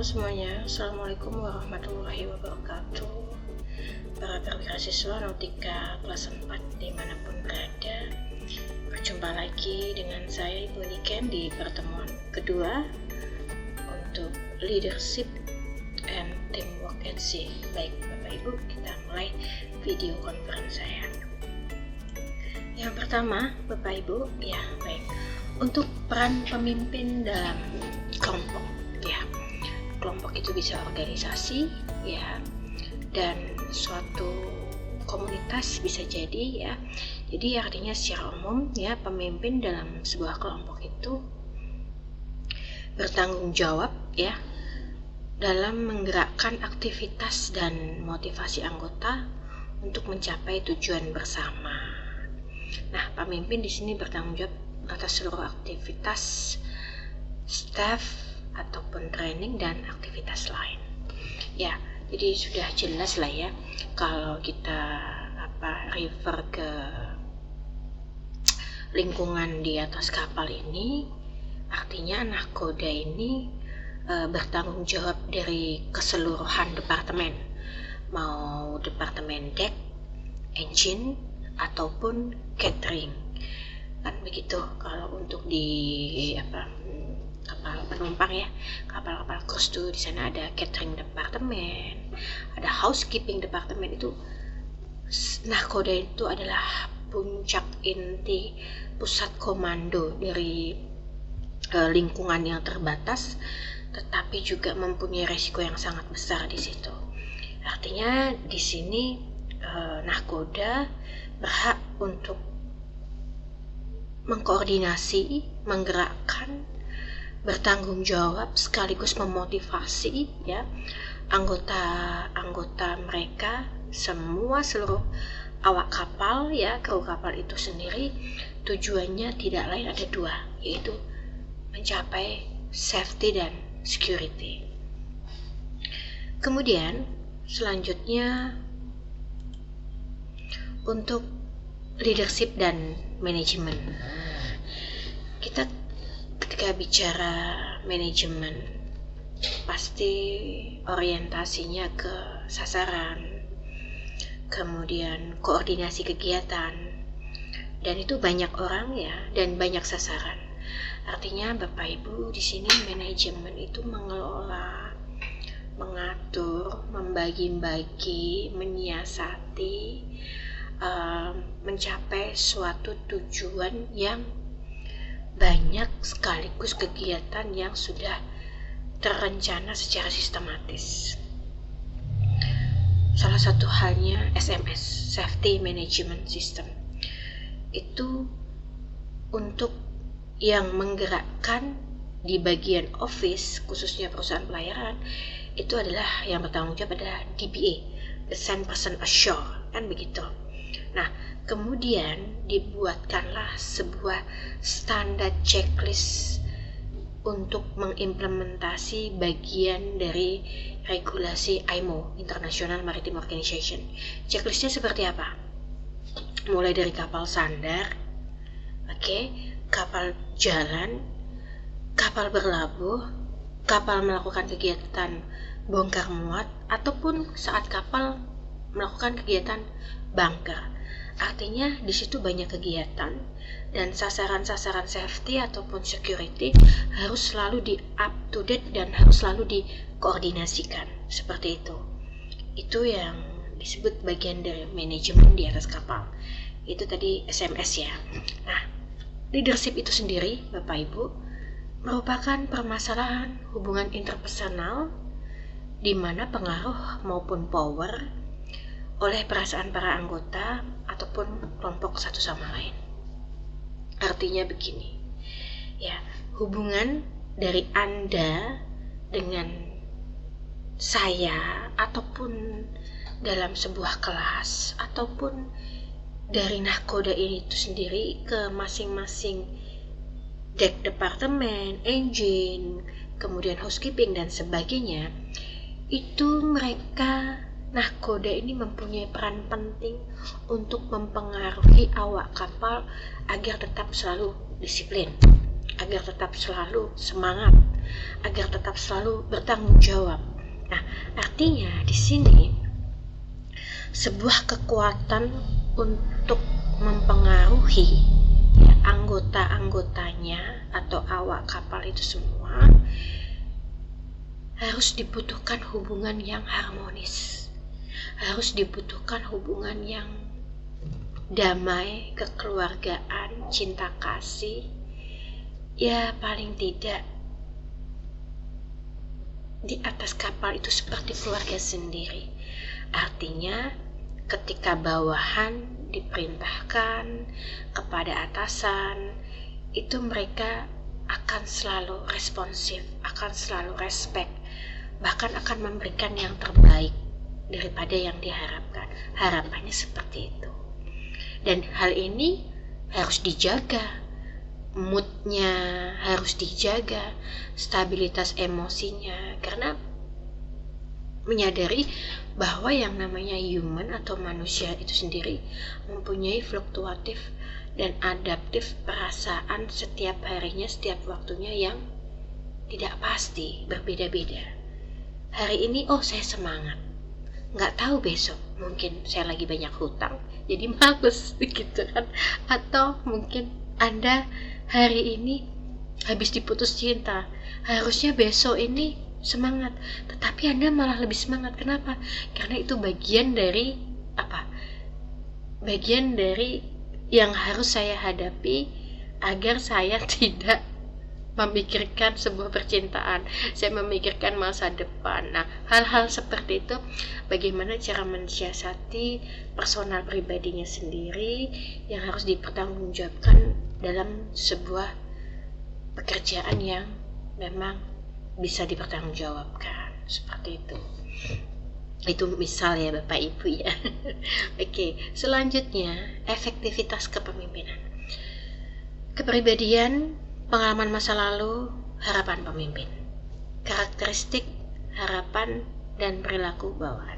semuanya, Assalamualaikum warahmatullahi wabarakatuh. Para perwira siswa Nautika kelas 4 dimanapun berada, berjumpa lagi dengan saya Ibu Niken di pertemuan kedua untuk Leadership and Teamwork at Sea. Baik Bapak Ibu, kita mulai video conference saya. Yang pertama Bapak Ibu, ya baik, untuk peran pemimpin dalam kelompok, ya. Kelompok itu bisa organisasi, ya, dan suatu komunitas bisa jadi, ya. Jadi artinya secara umum, ya, pemimpin dalam sebuah kelompok itu bertanggung jawab, ya, dalam menggerakkan aktivitas dan motivasi anggota untuk mencapai tujuan bersama. Nah, pemimpin di sini bertanggung jawab atas seluruh aktivitas staff ataupun training dan aktivitas lain. Ya, jadi sudah jelas lah ya kalau kita refer ke lingkungan di atas kapal ini, artinya nahkoda ini bertanggung jawab dari keseluruhan departemen, mau departemen deck, engine ataupun catering, kan begitu. Kalau untuk di kapal penumpang, ya, kapal-kapal cruise tuh di sana ada catering departemen, ada housekeeping departemen. Itu nahkoda itu adalah puncak inti pusat komando dari lingkungan yang terbatas, tetapi juga mempunyai resiko yang sangat besar di situ. Artinya di sini nahkoda berhak untuk mengkoordinasi, menggerakkan, bertanggung jawab sekaligus memotivasi, ya, anggota mereka, seluruh awak kapal, ya, kru kapal itu sendiri. Tujuannya tidak lain ada dua, yaitu mencapai safety dan security. Kemudian selanjutnya untuk leadership dan manajemen. Kita ketika bicara manajemen pasti orientasinya ke sasaran, kemudian koordinasi kegiatan, dan itu banyak orang, ya, dan banyak sasaran. Artinya Bapak Ibu di sini manajemen itu mengelola, mengatur, membagi-bagi, menyiasati, mencapai suatu tujuan yang banyak sekaligus kegiatan yang sudah terencana secara sistematis. Salah satu halnya SMS, Safety Management System, itu untuk yang menggerakkan di bagian office, khususnya perusahaan pelayaran, itu adalah yang bertanggung jawab adalah DPA, Descent Person Ashore, kan begitu. Nah, kemudian dibuatkanlah sebuah standar checklist untuk mengimplementasi bagian dari regulasi IMO, International Maritime Organization. Checklistnya seperti apa? Mulai dari kapal sandar, kapal jalan, kapal berlabuh, kapal melakukan kegiatan bongkar muat, ataupun saat kapal melakukan kegiatan bunker. Artinya di situ banyak kegiatan dan sasaran-sasaran safety ataupun security harus selalu di up to date dan harus selalu dikoordinasikan. Seperti itu. Itu yang disebut bagian dari manajemen di atas kapal. Itu tadi SMS, ya. Nah, leadership itu sendiri, Bapak Ibu, merupakan permasalahan hubungan interpersonal di mana pengaruh maupun power oleh perasaan para anggota ataupun kelompok satu sama lain. Artinya begini, ya, hubungan dari Anda dengan saya ataupun dalam sebuah kelas ataupun dari nahkoda ini itu sendiri ke masing-masing deck departemen, engine, kemudian housekeeping dan sebagainya, itu mereka nahkoda ini mempunyai peran penting untuk mempengaruhi awak kapal agar tetap selalu disiplin, agar tetap selalu semangat, agar tetap selalu bertanggung jawab. Nah, artinya di sini sebuah kekuatan untuk mempengaruhi ya, anggota-anggotanya atau awak kapal itu semua harus dibutuhkan hubungan yang harmonis, harus dibutuhkan hubungan yang damai, kekeluargaan, cinta kasih. Ya paling tidak di atas kapal itu seperti keluarga sendiri. Artinya ketika bawahan diperintahkan kepada atasan, itu mereka akan selalu responsif, akan selalu respect, bahkan akan memberikan yang terbaik daripada yang diharapkan. Harapannya seperti itu. Dan hal ini harus dijaga, moodnya harus dijaga, stabilitas emosinya, karena menyadari bahwa yang namanya human atau manusia itu sendiri mempunyai fluktuatif dan adaptif perasaan setiap harinya, setiap waktunya yang tidak pasti, berbeda-beda. Hari ini saya semangat, nggak tahu besok mungkin saya lagi banyak hutang jadi males gitu kan. Atau mungkin Anda hari ini habis diputus cinta, harusnya besok ini semangat, tetapi Anda malah lebih semangat. Kenapa? Karena itu bagian dari bagian dari yang harus saya hadapi agar saya tidak memikirkan sebuah percintaan, saya memikirkan masa depan. Nah, hal-hal seperti itu bagaimana cara mensiasati personal pribadinya sendiri yang harus dipertanggungjawabkan dalam sebuah pekerjaan yang memang bisa dipertanggungjawabkan, seperti itu. Itu misal ya Bapak Ibu ya. Oke, selanjutnya efektivitas kepemimpinan. Kepribadian, pengalaman masa lalu, harapan pemimpin. Karakteristik, harapan dan perilaku bawahan.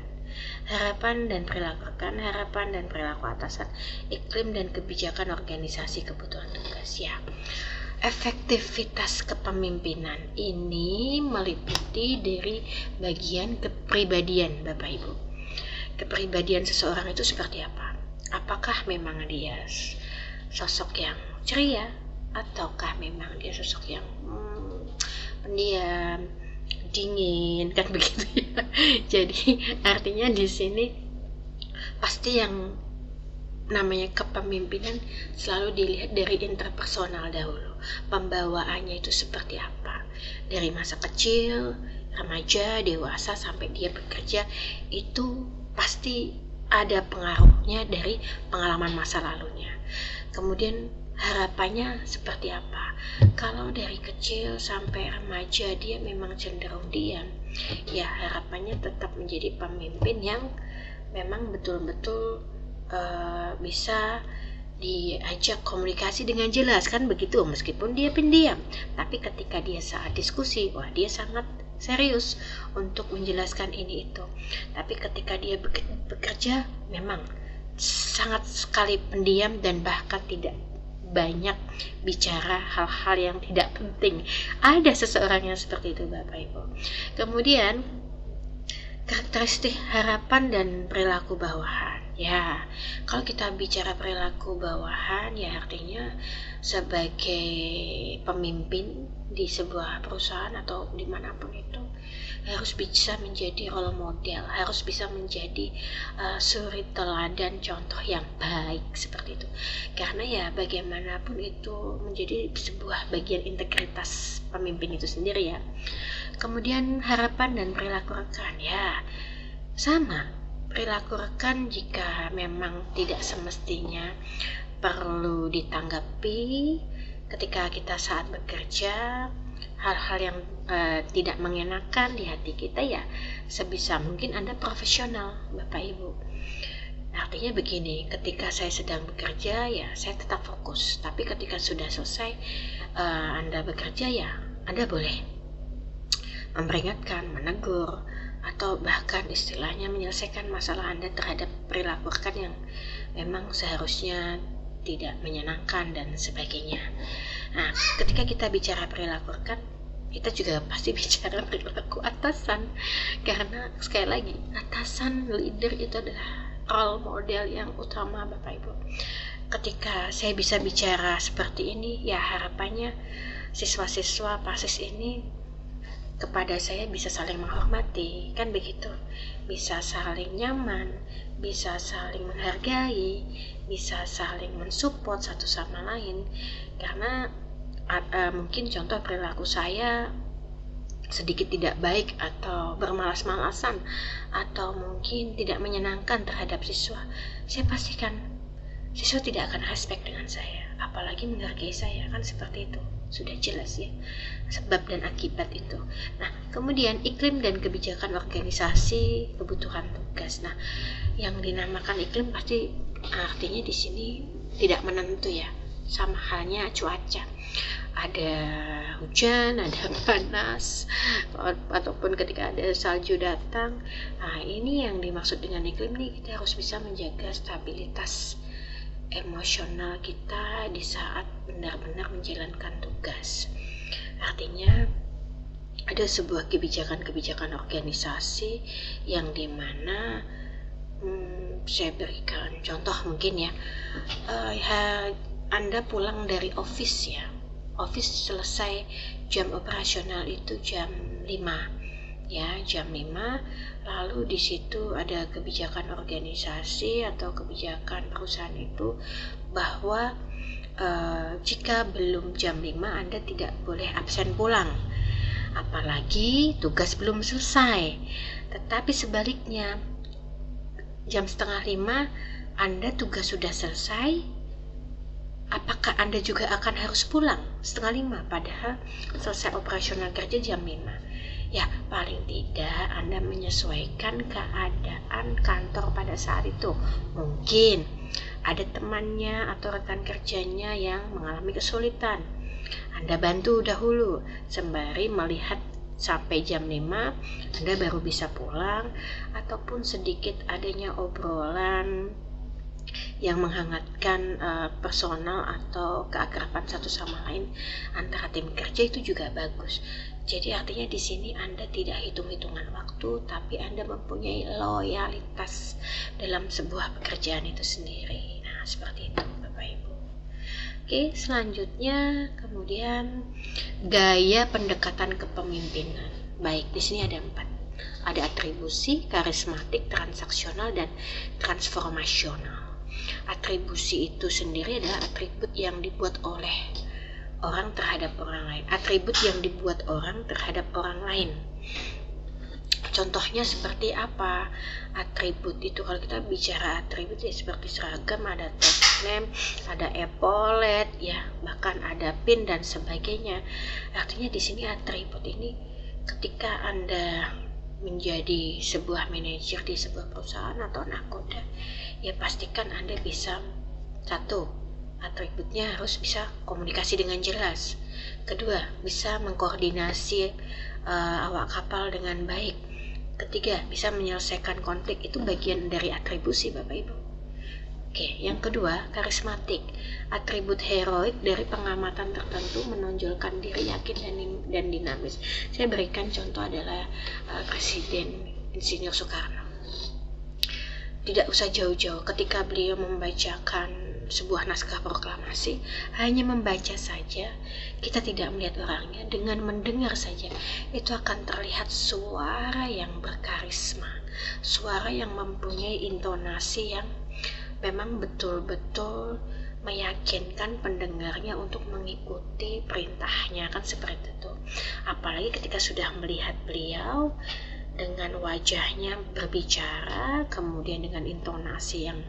Harapan dan perilaku rekan, harapan dan perilaku atasan, iklim dan kebijakan organisasi, kebutuhan tugas ya. Efektivitas kepemimpinan ini meliputi dari bagian kepribadian Bapak Ibu. Kepribadian seseorang itu seperti apa? Apakah memang dia sosok yang ceria, ataukah memang dia sosok yang pendiam, dingin, kan begitu ya. Jadi artinya di sini pasti yang namanya kepemimpinan selalu dilihat dari interpersonal dahulu. Pembawaannya itu seperti apa? Dari masa kecil, remaja, dewasa sampai dia bekerja, itu pasti ada pengaruhnya dari pengalaman masa lalunya. Kemudian harapannya seperti apa? Kalau dari kecil sampai remaja dia memang cenderung diam, ya harapannya tetap menjadi pemimpin yang memang betul-betul bisa diajak komunikasi dengan jelas, kan begitu. Meskipun dia pendiam, tapi ketika dia saat diskusi, wah dia sangat serius untuk menjelaskan ini itu. Tapi ketika dia bekerja memang sangat sekali pendiam dan bahkan tidak banyak bicara hal-hal yang tidak penting. Ada seseorang yang seperti itu Bapak Ibu. Kemudian karakteristik harapan dan perilaku bawahan. Ya, kalau kita bicara perilaku bawahan, ya artinya sebagai pemimpin di sebuah perusahaan atau dimanapun itu harus bisa menjadi role model, harus bisa menjadi suri teladan, contoh yang baik seperti itu. Karena ya bagaimanapun itu menjadi sebuah bagian integritas pemimpin itu sendiri ya. Kemudian harapan dan perilaku rekan, ya sama. Perilaku rekan jika memang tidak semestinya perlu ditanggapi ketika kita saat bekerja, hal-hal yang tidak mengenakan di hati kita, ya sebisa mungkin Anda profesional Bapak Ibu. Artinya begini, ketika saya sedang bekerja ya saya tetap fokus, tapi ketika sudah selesai Anda bekerja, ya Anda boleh memperingatkan, menegur, atau bahkan istilahnya menyelesaikan masalah Anda terhadap perilaku rekan yang memang seharusnya tidak menyenangkan dan sebagainya. Nah, ketika kita bicara perilaku rekan, kita juga pasti bicara perilaku atasan, karena sekali lagi atasan, leader itu adalah role model yang utama Bapak Ibu. Ketika saya bisa bicara seperti ini, ya harapannya siswa-siswa PASIS ini kepada saya bisa saling menghormati, kan begitu, bisa saling nyaman, bisa saling menghargai, bisa saling mensupport satu sama lain. Karena mungkin contoh perilaku saya sedikit tidak baik atau bermalas-malasan atau mungkin tidak menyenangkan terhadap siswa, saya pastikan siswa tidak akan respect dengan saya, apalagi menghargai saya, kan seperti itu, sudah jelas ya sebab dan akibat itu. Nah, kemudian iklim dan kebijakan organisasi, kebutuhan tugas. Nah, yang dinamakan iklim pasti artinya di sini tidak menentu ya, sama halnya cuaca. Ada hujan, ada panas, ataupun ketika ada salju datang. Nah, ini yang dimaksud dengan iklim nih, kita harus bisa menjaga stabilitas emosional kita di saat benar-benar menjalankan tugas. Artinya ada sebuah kebijakan-kebijakan organisasi yang dimana saya berikan contoh mungkin ya, Anda pulang dari office ya, office selesai jam operasional itu jam 5 ya, jam 5, lalu di situ ada kebijakan organisasi atau kebijakan perusahaan itu bahwa jika belum jam 5 Anda tidak boleh absen pulang, apalagi tugas belum selesai. Tetapi sebaliknya, jam 4:30 Anda tugas sudah selesai, apakah Anda juga akan harus pulang 4:30 padahal selesai operasional kerja jam 5? Ya, paling tidak Anda menyesuaikan keadaan kantor pada saat itu. Mungkin ada temannya atau rekan kerjanya yang mengalami kesulitan, Anda bantu dahulu sembari melihat sampai jam 5 Anda baru bisa pulang, ataupun sedikit adanya obrolan yang menghangatkan personal atau keakraban satu sama lain antara tim kerja, itu juga bagus. Jadi artinya di sini Anda tidak hitung-hitungan waktu, tapi Anda mempunyai loyalitas dalam sebuah pekerjaan itu sendiri. Nah, seperti itu Bapak Ibu. Oke, selanjutnya kemudian gaya pendekatan kepemimpinan. Baik, di sini ada 4. Ada atribusi, karismatik, transaksional, dan transformasional. Atribusi itu sendiri adalah atribut yang dibuat oleh orang terhadap orang lain, atribut yang dibuat orang terhadap orang lain. Contohnya seperti apa? Atribut itu, kalau kita bicara atribut ya seperti seragam, ada tag name, ada epaulet, ya bahkan ada pin dan sebagainya. Artinya di sini atribut ini ketika Anda menjadi sebuah manajer di sebuah perusahaan atau nakoda, ya pastikan Anda bisa, satu, atributnya harus bisa komunikasi dengan jelas. Kedua, bisa mengkoordinasi awak kapal dengan baik. Ketiga, bisa menyelesaikan konflik. Itu bagian dari atribusi Bapak Ibu. Oke, yang kedua, karismatik. Atribut heroik dari pengamatan tertentu, menonjolkan diri yakin dan dinamis. Saya berikan contoh adalah Presiden Insinyur Soekarno. Tidak usah jauh-jauh, ketika beliau membacakan sebuah naskah proklamasi, hanya membaca saja, kita tidak melihat orangnya, dengan mendengar saja itu akan terlihat suara yang berkarisma, suara yang mempunyai intonasi yang memang betul-betul meyakinkan pendengarnya untuk mengikuti perintahnya, kan seperti itu. Apalagi ketika sudah melihat beliau dengan wajahnya berbicara, kemudian dengan intonasi yang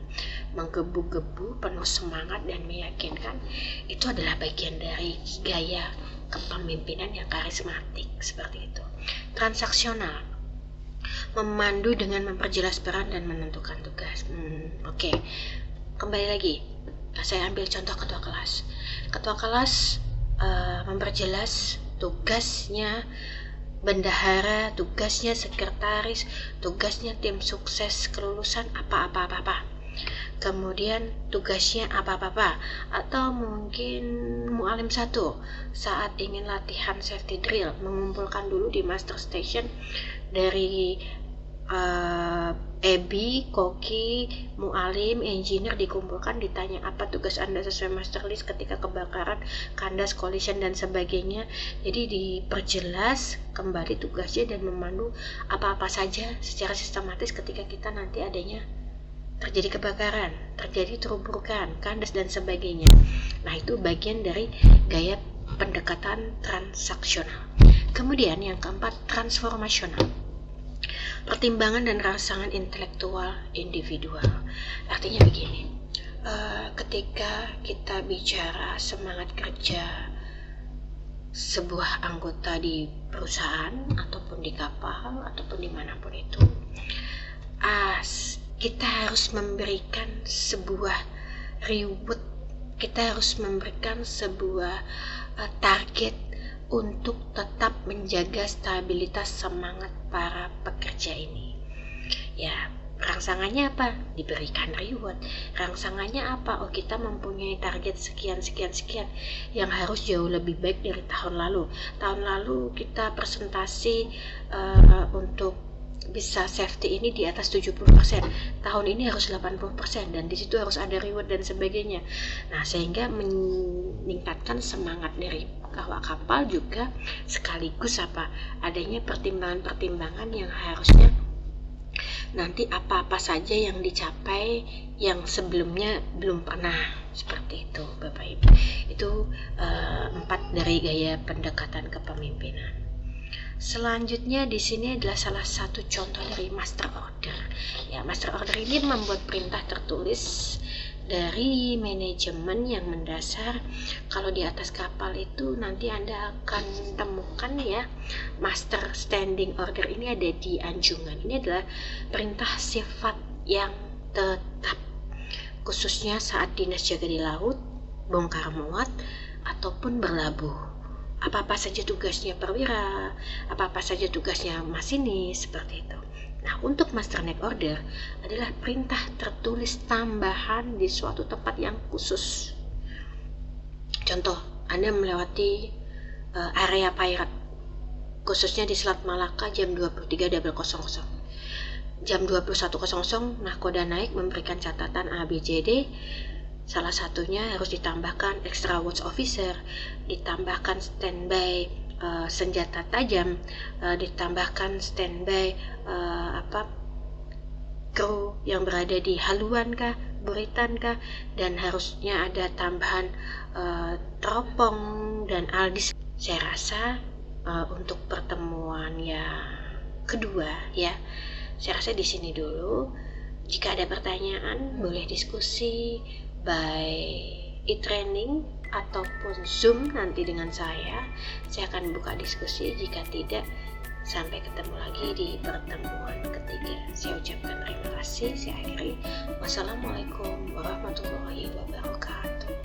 menggebu-gebu, penuh semangat dan meyakinkan, itu adalah bagian dari gaya kepemimpinan yang karismatik, seperti itu. Transaksional, memandu dengan memperjelas peran dan menentukan tugas. Oke. Kembali lagi, saya ambil contoh ketua kelas. Ketua kelas memperjelas tugasnya bendahara, tugasnya sekretaris, tugasnya tim sukses kelulusan, apa. kemudian tugasnya apa-apa, atau mungkin mualim 1 saat ingin latihan safety drill mengumpulkan dulu di master station dari EBI, koki, mualim, engineer dikumpulkan, ditanya apa tugas Anda sesuai master list ketika kebakaran, kandas, collision dan sebagainya. Jadi diperjelas kembali tugasnya dan memandu apa-apa saja secara sistematis ketika kita nanti adanya terjadi kebakaran, terjadi terumpukan, kandas dan sebagainya. Nah, itu bagian dari gaya pendekatan transaksional. Kemudian yang keempat, transformasional. Pertimbangan dan rangsangan intelektual individual. Artinya begini, ketika kita bicara semangat kerja sebuah anggota di perusahaan ataupun di kapal ataupun dimanapun itu, kita harus memberikan sebuah reward, kita harus memberikan sebuah target untuk tetap menjaga stabilitas semangat para pekerja ini. Ya, rangsangannya apa? Diberikan reward. Rangsangannya apa? Oh, kita mempunyai target sekian yang harus jauh lebih baik dari tahun lalu. Tahun lalu kita presentasi untuk bisa safety ini di atas 70%. Tahun ini harus 80% dan di situ harus ada reward dan sebagainya. Nah, sehingga meningkatkan semangat dari awak kapal juga sekaligus adanya pertimbangan-pertimbangan yang harusnya nanti apa-apa saja yang dicapai yang sebelumnya belum pernah, seperti itu Bapak Ibu. Itu 4 dari gaya pendekatan kepemimpinan. Selanjutnya di sini adalah salah satu contoh dari master order. Ya, master order ini membuat perintah tertulis dari manajemen yang mendasar. Kalau di atas kapal itu nanti Anda akan temukan ya, master standing order ini ada di anjungan. Ini adalah perintah sifat yang tetap, khususnya saat dinas jaga di laut, bongkar muat, ataupun berlabuh. Apa-apa saja tugasnya perwira, apa-apa saja tugasnya masinis, seperti itu. Nah, untuk master neck order adalah perintah tertulis tambahan di suatu tempat yang khusus. Contoh, Anda melewati area pirate, khususnya di Selat Malaka jam 23.00. Jam 21.00 nahkoda naik memberikan catatan ABCD. Salah satunya harus ditambahkan extra watch officer, ditambahkan standby senjata tajam, ditambahkan standby kru yang berada di haluan kah, buritan kah, dan harusnya ada tambahan teropong dan aldis. Saya rasa untuk pertemuan yang kedua ya, saya rasa di sini dulu. Jika ada pertanyaan boleh diskusi by e-training ataupun Zoom nanti dengan saya akan buka diskusi. Jika tidak, sampai ketemu lagi di pertemuan ketiga. Saya ucapkan terima kasih. Saya akhiri. Wassalamualaikum warahmatullahi wabarakatuh.